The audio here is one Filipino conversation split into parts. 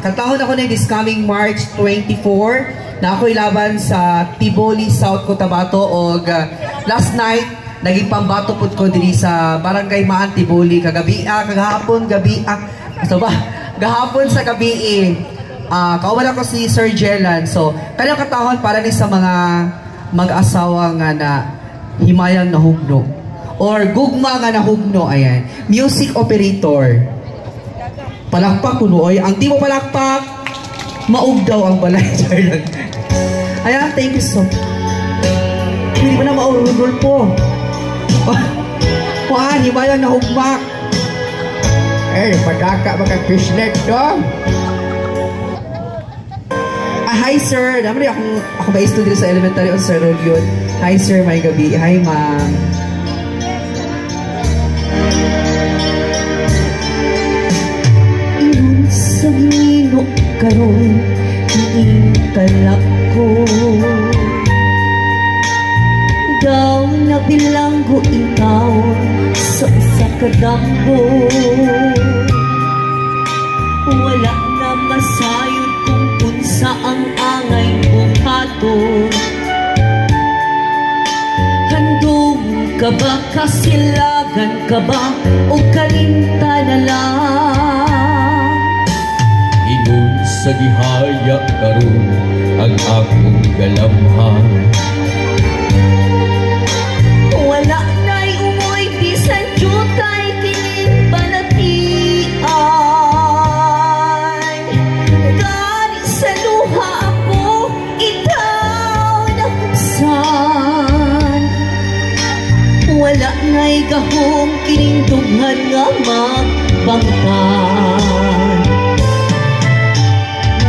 Kantahon ako na this coming March 24 na ako'y laban sa Tiboli, South Cotabato og last night naging pambato pud ko diri sa Barangay Maan Tiboli kagahapon gahapon sa gabi kauban ako si Sir Jelan. So kanyang katahon para ni sa mga mag-asawa nga na himayang nahugno or gugma nga nahugno. Ayan, music operator. Palakpak kuno oy, ang di mo palakpak maug daw ang balay. Ayan, thank you so much. Hindi mo na maurugol po. Kuhan, himayang nahugmak. Padaka magka-fishnet dong. Hi sir, naman ako ba student sa elementary o Sir Rolyon. Hi sir, may gabi. Hi ma'am. Sa hino karon iintalak ko daw na bilanggo ikaw sa isa kadamgo. Wala na masayod kung unsa ang angay buhaton. Handong ka ba, kasilagan ka ba, o kalinta na lang? Ingon sa gihaya karon ang akong galamhan. Wala na'y umoy bisan jutay kining balatian. Gani sa luha ako ikaw nakusan. Wala na'y gahong kining tughan nga magbangkan.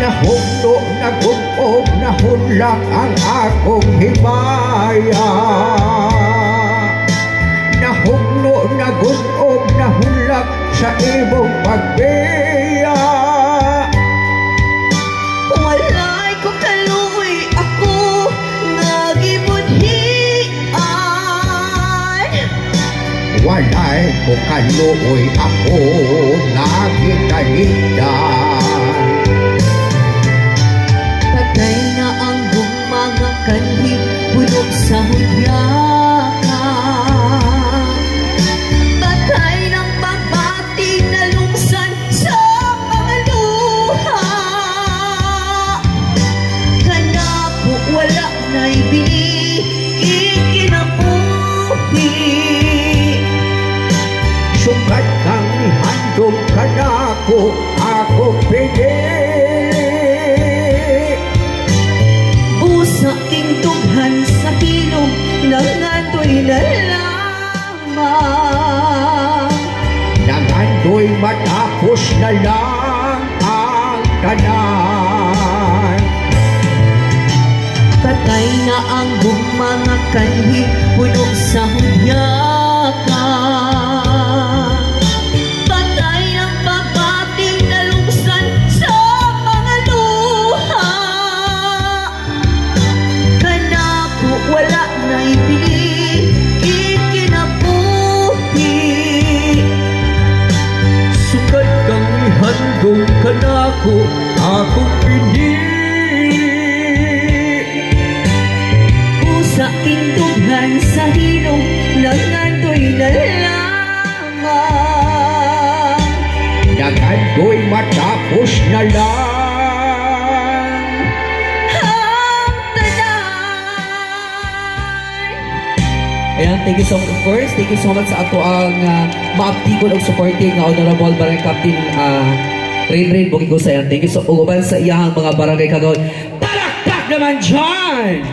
Nahugno, nagunog, nahulak ang akong himaya. Nahugno, nagunog, nahulak sa imong pagbiya. Walay ko kaluoy ako nagibudhian. Walay ko kaluoy ako nagitalitan. Patay na ang mga kanhi, bulok sa hudyakan. Patay ng pagbati na lungsan sa mga luha. Kanapo wala na'y bili, ikinapuhi. Sukat kang ihandog ka na ako pinili. Sa tughan sa hilong nangandoy na lamang. Nangandoy matapos na lang ang tanan. Patay na ang mga kanhi, puno sa hudyakan. Patay ng pagbating na lungsan sa mga luha. Wala na'y pili, ikinapuhi. Sukat kang ihandog ka na akong pinili. Usa tindughan sa hilong, nangandoy na lamang. Nangandoy matapos na lang. Ayan, thank you so much. Of course, thank you so much sa ato ang maaptikon og supporting nga Honorable Barangay Captain Rain Bukigo sa ayan. Thank you so uban sa iyang mga barangay kagawad. Palakpak naman dyan!